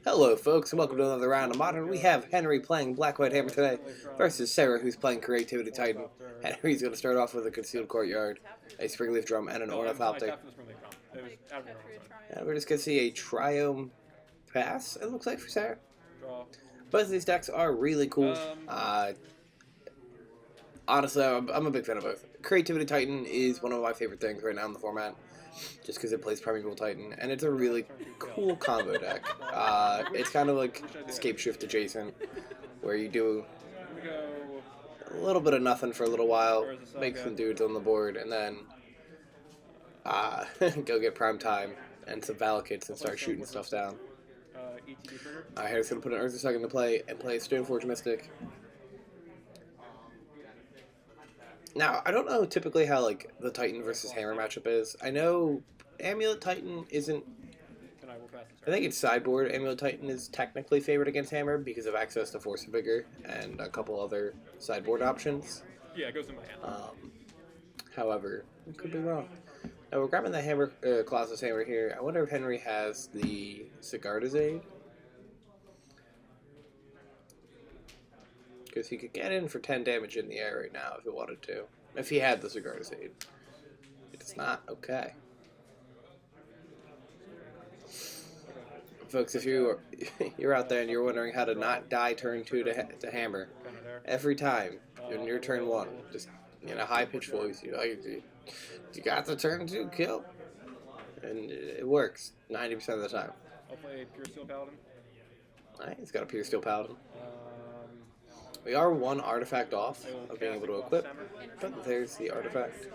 Hello folks, and welcome to another round of Modern. We have Henry playing Black-White Hammer today, versus Sarah, who's playing Creativity Titan. Henry's going to start off with a Concealed Courtyard, a Springleaf Drum, and an Ornithoptic. And we're just going to see a Triome pass, it looks like, for Sarah. Both of these decks are really cool. Honestly, I'm a big fan of both. Creativity Titan is one of my favorite things right now in the format, just because it plays Primeval Titan, and it's a really cool combo deck. It's kind of like Escape Shift adjacent, where you do a little bit of nothing for a little while, make some dudes on the board, and then go get Prime Time and some Valakits and start shooting stuff down. Alright, here's going to put an Orzhov into play and play Stoneforge Mystic. Now, I don't know typically how, like, the Titan versus Hammer matchup is. I know Amulet Titan isn't... I think it's sideboard. Amulet Titan is technically favored against Hammer because of access to Force of Vigor and a couple other sideboard options. Yeah, it goes in my hand. However, I could be wrong. Now, we're grabbing the Hammer, Colossus Hammer here. I wonder if Henry has the Sigarda's Aid. Because he could get in for 10 damage in the air right now if he wanted to. If he had the Sigarda's Aid. It's not. Okay. Folks, if you're out there and you're wondering how to not die turn 2 to Hammer, every time in your turn 1, just in a high-pitched voice, you got the turn 2 kill. And it works 90% of the time. I'll play Pure Steel Paladin. Alright, he's got a Pure Steel Paladin. We are one artifact off of being able to equip, but there's the artifact.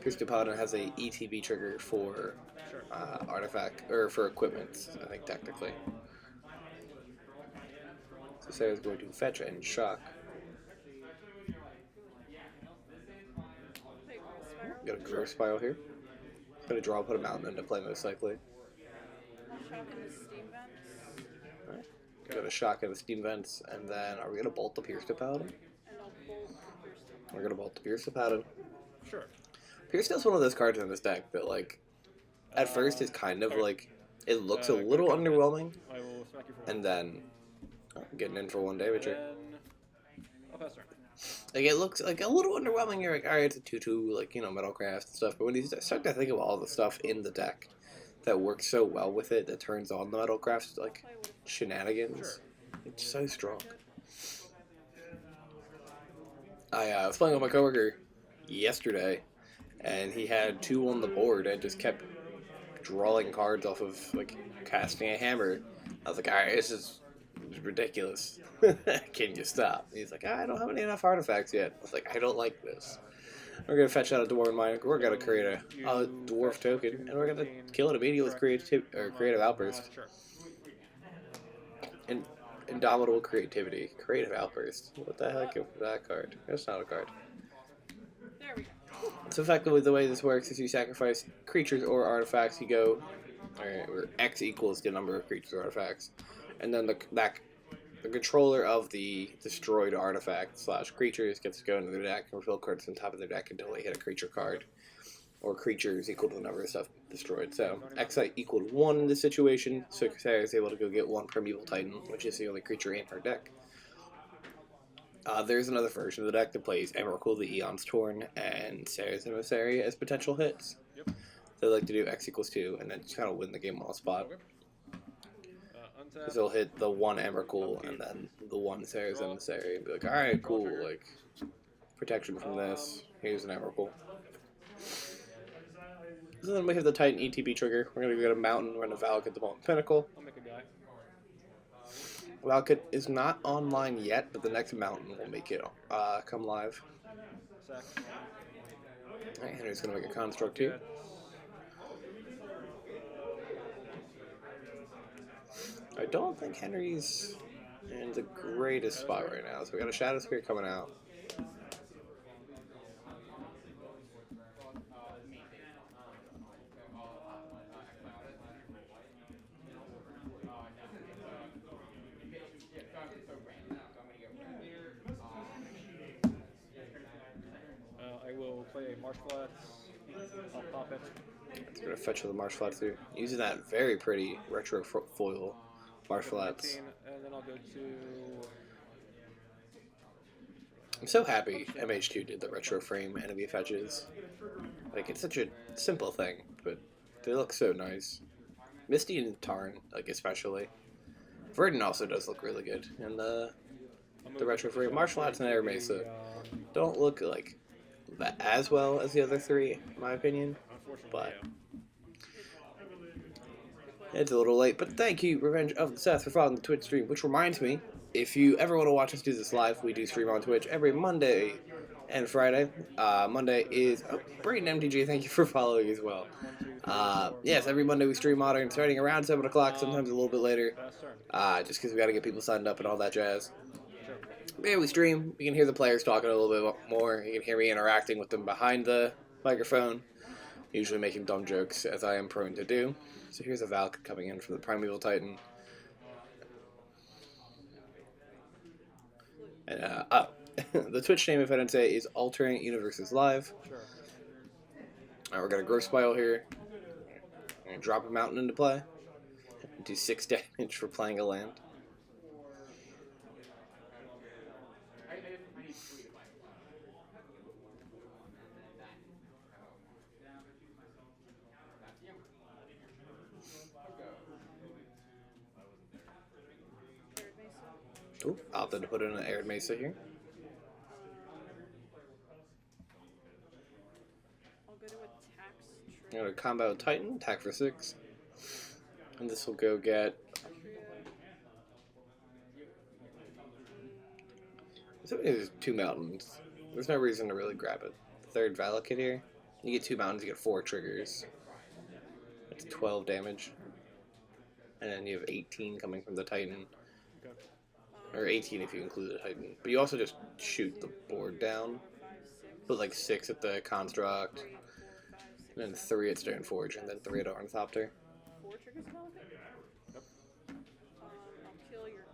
Pure Steel Paladin has a ETB trigger for artifact, or for equipment, I think technically. So Sarah's going to fetch and shock. Got a Growth Spiral here. Gonna draw, put a mountain into play most likely. Alright. Got a shock into Steam Vents, and then are we gonna bolt the Pierce to Paladin? We're gonna bolt the Pierce to Paladin. Sure. Pierce Steel's one of those cards in this deck that, like, at first is kind of like, it looks a little underwhelming, and then getting in for 1 damage here. Like, it looks like a little underwhelming. You're like, alright, it's a 2/2, like, you know, Metalcraft and stuff. But when you start to think of all the stuff in the deck that works so well with it, that turns on the Metalcraft, like, shenanigans, it's so strong. I was playing with my coworker yesterday, and he had 2 on the board and just kept drawing cards off of, like, casting a hammer. I was like, alright, this is ridiculous. Can you stop? He's like, I don't have enough artifacts yet. I was like, I don't like this. We're gonna fetch out a Dwarven Mine. We're gonna create a dwarf token, and we're gonna kill it immediately with creative outburst. And indomitable creativity, creative outburst. What the heck is that card? That's not a card. There we go. So effectively, the way this works is you sacrifice creatures or artifacts. You go, where X equals the number of creatures or artifacts, and then the controller of the destroyed artifact / creatures gets to go into their deck and reveal cards on top of their deck until they hit a creature card, or creatures equal to the number of stuff destroyed. So Xi equaled 1 in this situation, so Sarah is able to go get 1 Primeval Titan, which is the only creature in her deck. There's another version of the deck that plays Emrakul, the Eon's Torn, and Sarah's Emissary as potential hits. They like to do X equals 2 and then just kind of win the game on the spot. Because they'll hit the 1 Emrakul and then the 1 Sarah's Emissary and be like, alright, cool, like, protection from this, here's an Emrakul. So then we have the Titan ETB trigger. We're going to get a mountain, we're going to Valakut the Molten Pinnacle. I'll make a guy. Valakut is not online yet, but the next mountain will make it come live. Alright, Henry's going to make a construct too. I don't think Henry's in the greatest spot right now, so we got a Shadow Spear coming out. play a Marsh Flats. I'll pop it. It's gonna fetch with the Marsh Flats here. Using that very pretty retro foil Marsh Flats. 19, and then I'll go to. I'm so happy MH2 did the retro frame enemy fetches. Like, it's such a simple thing, but they look so nice. Misty and Tarn, like, especially. Verdant also does look really good in the retro frame. Marsh Flats and Air Mesa don't look like that as well as the other three, in my opinion. But it's a little late. But thank you, Revenge of the Seth, for following the Twitch stream. Which reminds me, if you ever want to watch us do this live, we do stream on Twitch every Monday and Friday. Monday is Braden MTG. Thank you for following as well. Yes, every Monday we stream Modern, starting around 7 o'clock, sometimes a little bit later. Just because we got to get people signed up and all that jazz. But yeah, we stream. You can hear the players talking a little bit more. You can hear me interacting with them behind the microphone, usually making dumb jokes, as I am prone to do. So here's a Valk coming in from the Primeval Titan. And, the Twitch name, if I didn't say, is AlternateUniversesLive. Sure. Alright, we're going to Growth Spile here. And drop a mountain into play. Do 6 damage for playing a land. Ooh, opted to put in an Arid Mesa here. I'll go to attack I'm going to combo Titan, attack for 6. And this will go get... So there's 2 mountains. There's no reason to really grab it. Third Valakut here. You get 2 mountains, you get 4 triggers. That's 12 damage. And then you have 18 coming from the Titan. Or 18 if you include the Titan. But you also just shoot the board down. Put like 6 at the Construct. And then 3 at Stoneforge. And then 3 at Ornithopter. 4 triggers developing? Yep. I'll kill your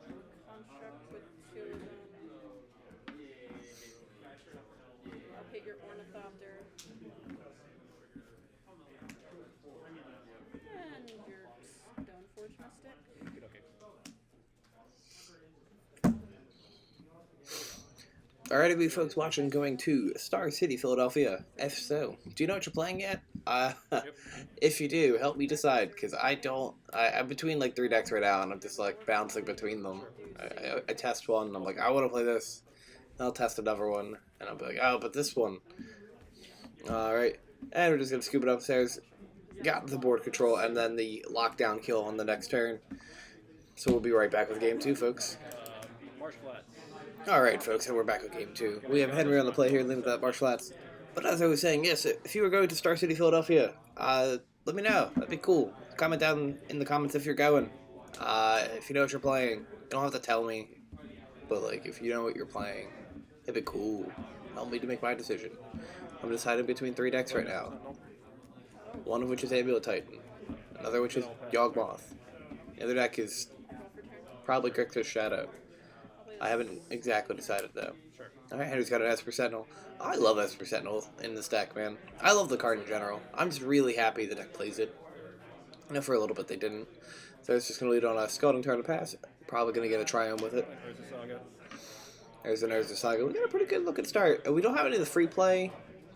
construct with 2 of them. I'll hit your Ornithopter. And your Stoneforge Mystic. Okay. Alright, everybody folks watching going to Star City, Philadelphia. If so, do you know what you're playing yet? Yep. If you do, help me decide, because I don't... I'm between like 3 decks right now, and I'm just like bouncing between them. I test one, and I'm like, I want to play this. And I'll test another one, and I'll be like, oh, but this one. Alright, and we're just going to scoop it upstairs. Got the board control, and then the lockdown kill on the next turn. So we'll be right back with game 2, folks. Marsh Flats. Alright, folks, and we're back with game 2. We have Henry on the play here, living with that Marsh Flats. But as I was saying, yes, if you were going to Star City, Philadelphia, let me know. That'd be cool. Comment down in the comments if you're going. If you know what you're playing, you don't have to tell me. But, like, if you know what you're playing, it'd be cool. Help me to make my decision. I'm deciding between 3 decks right now. One of which is Amulet Titan. Another which is Yawgmoth. The other deck is probably Grixis Shadow. I haven't exactly decided, though. Sure. Alright, Henry's got an Esper Sentinel. I love Esper Sentinel in this deck, man. I love the card in general. I'm just really happy the deck plays it. I know for a little bit they didn't. So it's just going to lead on a Scalding Tarn to pass. Probably going to get a Triumph with it. There's an Urza Saga. We got a pretty good looking start. We don't have any of the free play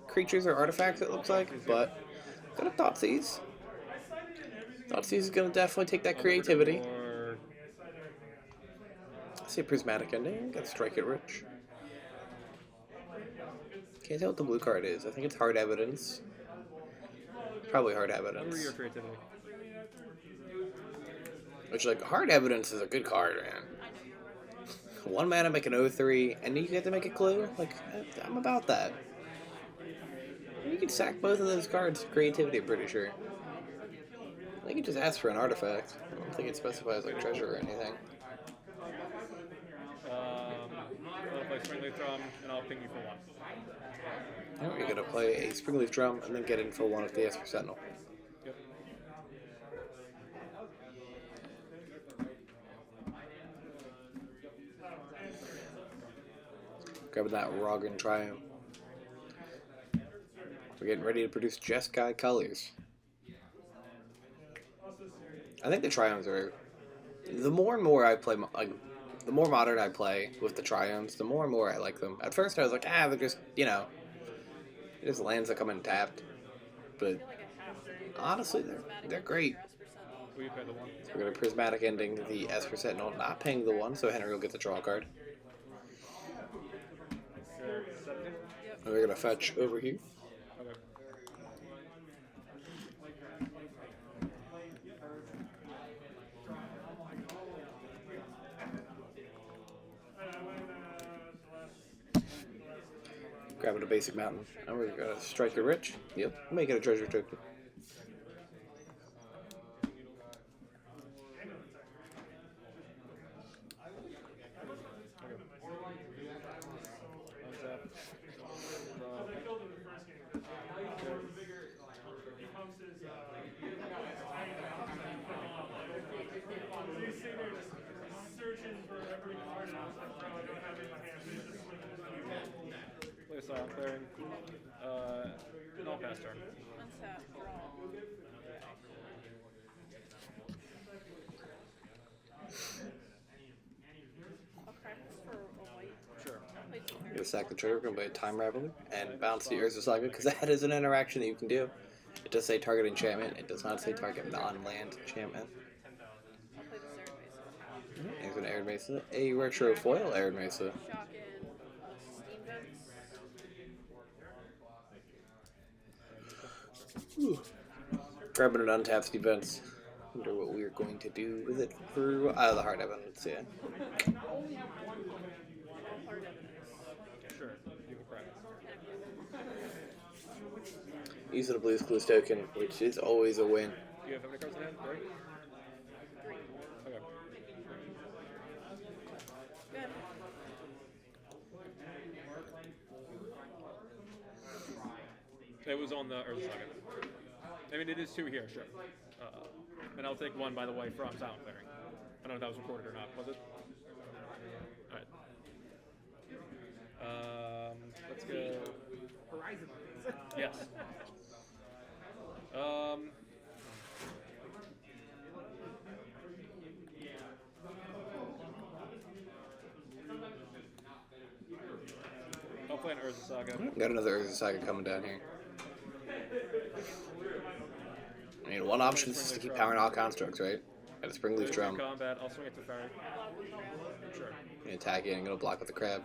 creatures or artifacts, it looks like, but got a Thoughtseize. Thoughtseize is going to definitely take that creativity. I see a Prismatic Ending. Got Strike It Rich. Can't tell what the blue card is. I think it's Hard Evidence. Probably Hard Evidence. Your creativity. Which, like, Hard Evidence is a good card, man. 1 mana, make an 0/3, and you get to make a clue? Like, I'm about that. You can sack both of those cards for creativity, I'm pretty sure. I think it just asks for an artifact. I don't think it specifies, like, treasure or anything. I'll play Springleaf Drum, and I'll ping you for 1. Alright, you're gonna play a Springleaf Drum, and then get in for 1 of the Esper Sentinel. Yep. Grabbing that Rogan Triumph. We're getting ready to produce Jeskai colors. I think the Triomes are... The more and more I play... Like, the more modern I play with the Triomes, the more and more I like them. At first I was like, they're just, you know... Just lands that come in tapped. But honestly, they're great. Will you pay the 1? So we're going to Prismatic Ending the Esper Sentinel, not paying the 1, so Henry will get the draw card. 17? And we're going to fetch over here. Okay. Grabbing a basic mountain. And we're going to strike it rich. Yep. Make it a treasure token. Play silent clearing. No pass turn. Untap, draw. Okay, for a white. Sure. Play two We're going to sack the trigger, we're going to play a Time Raveler, and bounce the Urza Saga, because that is an interaction that you can do. It does say target enchantment, it does not say target non-land enchantment. I'll play the Arid Mesa. There's an Arid Mesa, a retro foil Arid Mesa. Shock in Steam Vents. Grabbing an untapped events. Wonder what we're going to do with it for the hard evidence, yeah. Hard evidence. Sure. You can practice. Using a Blue's Clues token, which is always a win. Do you have how many cards in hand? 3? 3. Okay. Good. It was on the Urza Saga. I mean, it is 2 here, sure. And I'll take 1, by the way, from Silent Clearing. I don't know if that was recorded or not. Was it? Alright. Let's go. Horizon. Yes. I'll play an Urza Saga. Got another Urza Saga coming down here. I mean, one option is just to keep powering all constructs, right? Got a Springleaf Drum. Combat, I'll swing it to Fairy. Sure. And attack it and gonna block with the crab.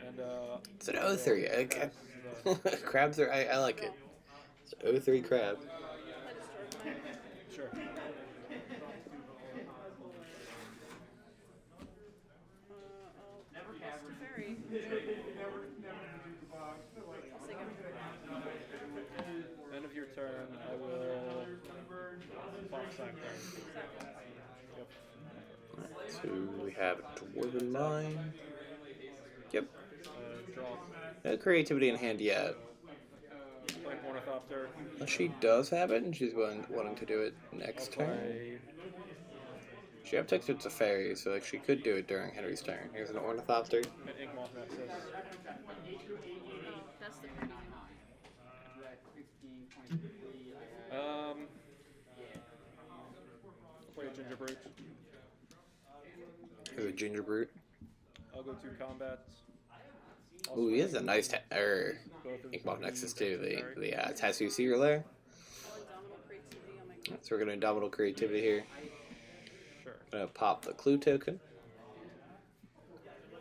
And, It's an 0-3. Okay. Crabs are, I like it. It's an 0-3 crab. sure. I'll cast a fairy. I'll say go. End of your turn, I will box sack there. Yep. So we have Dwarven Mine. Yep. Draw. Creativity in hand yet. Play Ornithopter. She does have it, and she's wanting to do it next turn. Play She uptakes it to fairy, so like she could do it during Henry's turn. Here's an Ornithopter. an Inkmoth Nexus. That's the pretty. Play a Ginger Brute. Here's a Ginger Brute. I'll go to combat. Ooh, he has a nice Inkmoth Nexus too. The Tattoo Seer there. Indomitable creativity on my So we're gonna Indomitable Creativity here. Sure. Gonna pop the Clue token.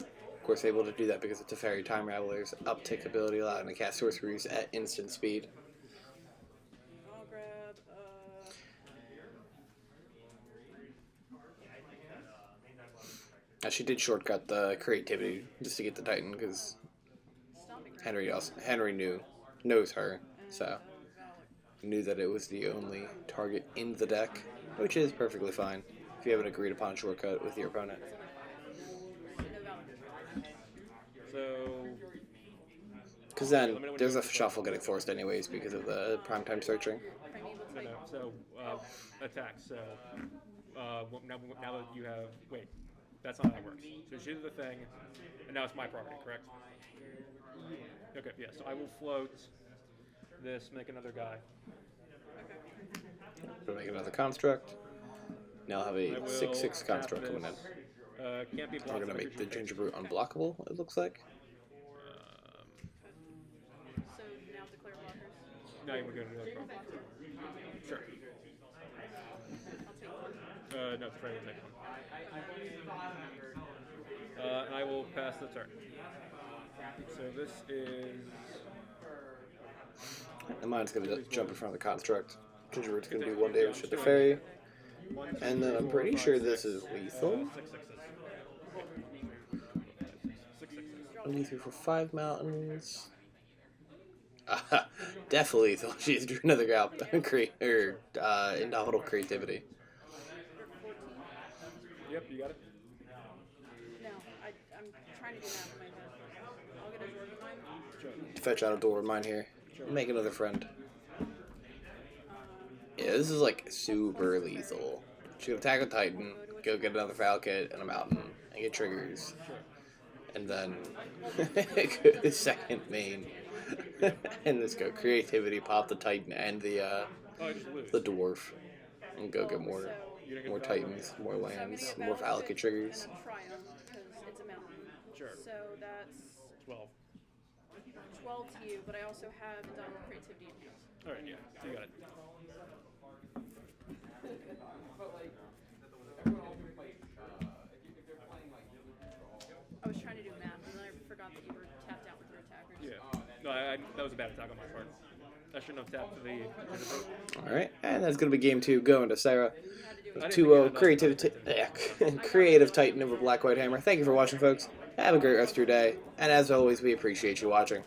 Of course, able to do that because it's a Fairy Time Raveler's uptick ability, allowing to cast sorceries at instant speed. I'll grab Now, she did shortcut the creativity just to get the Titan because Henry knows her, so knew that it was the only target in the deck, which is perfectly fine if you have an agreed upon shortcut with your opponent. So, Because then there's a shuffle getting forced anyways because of the primetime searching. no. So, attack. So, now that you have... Wait. That's not how that works. So she did the thing, and now it's my property, correct? Okay, yeah, so I will float this, make another guy. Gonna make another construct. Now I'll have I a will 6/6 tap construct coming in. this. Can't be blocked. We're gonna by make the creature Ginger face. Brew unblockable, it looks like. So now declare blockers. No, we're good. Sure. I'll take one. No, Trey will take one. And I will pass the turn. So this is. And mine's gonna jump in front of the construct. Ginger Brew's gonna do 1 damage to the fairy. And then I'm pretty sure this is lethal. 6 6s. 6 6s. 1, 2, 3, 4, 5 mountains. Definitely lethal. She's drew another indomitable creativity. Yep, you got it. No, I'm trying to do that in my head. I'll get a Jordan mine. Sure. Fetch out a door of mine here. Make another friend. Yeah, this is like super lethal. She can attack a Titan, go get another Falcon and a mountain, and get triggers. And then go to second main. And let's go creativity, pop the Titan and the dwarf. And go get more Titans, more lands, more Falcon triggers. Triumph, because it's a mountain. Sure. So that's 12. 12 to you, but I also have Indomitable Creativity enhanced. Alright, yeah, you got it. I was trying to do math, and then I forgot that you were tapped out with your attackers. Yeah. No, that was a bad attack on my part. I shouldn't have tapped the. Alright, and that's going to be game 2 going to Sarah. You had to do it. 2-0 creative Titan over Black White Hammer. Thank you for watching, folks. Have a great rest of your day. And as always, we appreciate you watching.